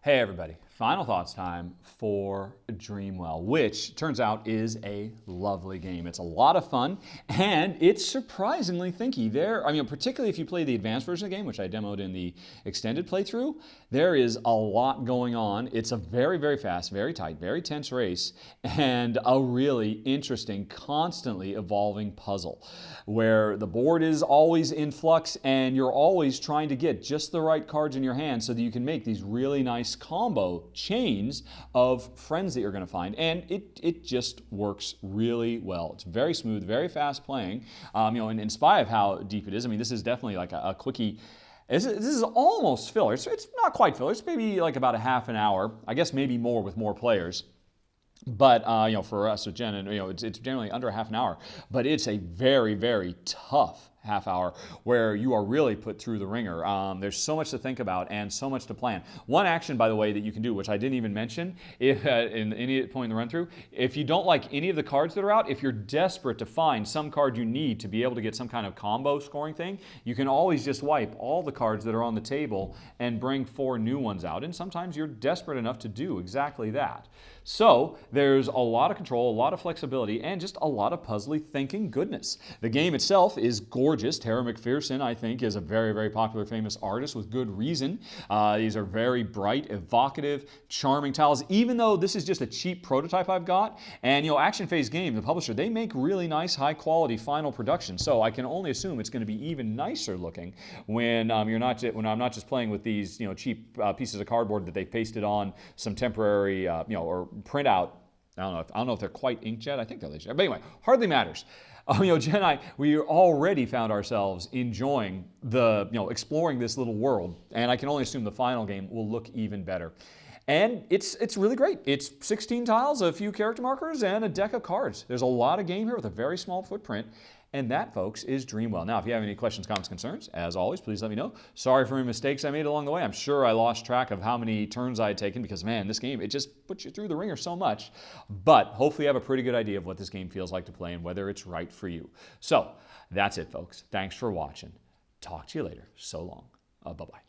Hey everybody, final thoughts time for Dreamwell, which turns out is a lovely game. It's a lot of fun and it's surprisingly thinky. Particularly if you play the advanced version of the game, which I demoed in the extended playthrough, there is a lot going on. It's a very, very fast, very tight, very tense race and a really interesting, constantly evolving puzzle where the board is always in flux and you're always trying to get just the right cards in your hand so that you can make these really nice combo chains of friends that you're going to find, and it just works really well. It's very smooth, very fast playing. And in spite of how deep it is, this is definitely like a quickie. This is almost filler. It's not quite filler. It's maybe like about a half an hour. I guess maybe more with more players. But for us with Jen, it's generally under half an hour. But it's a very, very tough half hour where you are really put through the ringer. There's so much to think about and so much to plan. One action, by the way, that you can do, which I didn't even mention if, in any point in the run through, if you don't like any of the cards that are out, if you're desperate to find some card you need to be able to get some kind of combo scoring thing, you can always just wipe all the cards that are on the table and bring 4 new ones out. And sometimes you're desperate enough to do exactly that. So there's a lot of control, a lot of flexibility, and just a lot of puzzly thinking goodness. The game itself is gorgeous. Tara McPherson, I think, is a very, very popular, famous artist with good reason. These are very bright, evocative, charming tiles, even though this is just a cheap prototype I've got. And, Action Phase Games, the publisher, they make really nice, high-quality final production. So I can only assume it's going to be even nicer looking when I'm not just playing with these, cheap pieces of cardboard that they pasted on some temporary, or printout. I don't know if they're quite inkjet. I think they're laser. But anyway, hardly matters. Jen and I, we already found ourselves enjoying exploring this little world, and I can only assume the final game will look even better. And it's really great. It's 16 tiles, a few character markers, and a deck of cards. There's a lot of game here with a very small footprint. And that, folks, is Dreamwell. Now, if you have any questions, comments, concerns, as always, please let me know. Sorry for any mistakes I made along the way. I'm sure I lost track of how many turns I had taken because, man, this game, it just puts you through the ringer so much. But hopefully you have a pretty good idea of what this game feels like to play and whether it's right for you. So that's it, folks. Thanks for watching. Talk to you later. So long. Bye-bye.